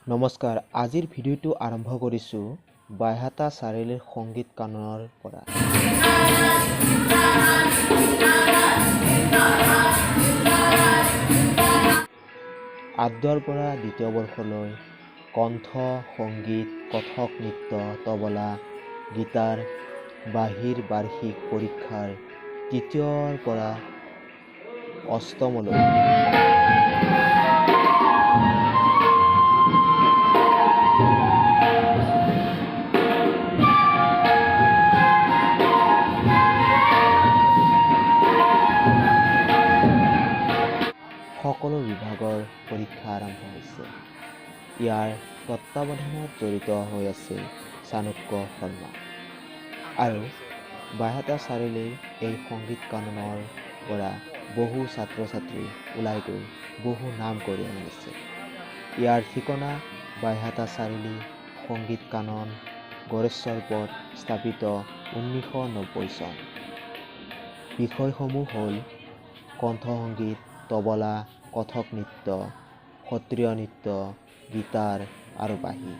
নমস্কাৰ, আজিৰ ভিডিঅ'টো আৰম্ভ কৰিছোঁ বাইহাটা চাৰিআলিৰ সংগীত কাননৰ পৰা। আদ্যৰ পৰা দ্বিতীয় বৰ্ষলৈ কণ্ঠ, সংগীত, কথক নৃত্য, তবলা, গীটাৰ, বাঁহীৰ বাৰ্ষিক পৰীক্ষাৰ তৃতীয়ৰ পৰা অষ্টমলৈ সকলো বিভাগৰ পৰীক্ষা আৰম্ভ হৈছে। ইয়াৰ তত্ত্বাৱধানত জড়িত হৈ আছে চাণক্য শৰ্মা আৰু বাইহাটা চাৰিআলিৰ এই সংগীত কাননৰ পৰা বহু ছাত্ৰ ছাত্ৰী ওলাই গৈ বহু নাম কঢ়িয়াই আনিছে। ইয়াৰ ঠিকনা বাইহাটা চাৰিআলি সংগীত কানন, গড়েশ্বৰ পথ, স্থাপিত 1990 চন। বিষয়সমূহ হ'ল কণ্ঠসংগীত, তবলা, কথক নৃত্য, সত্ৰীয় নৃত্য, গীটাৰ আৰু বাঁহী।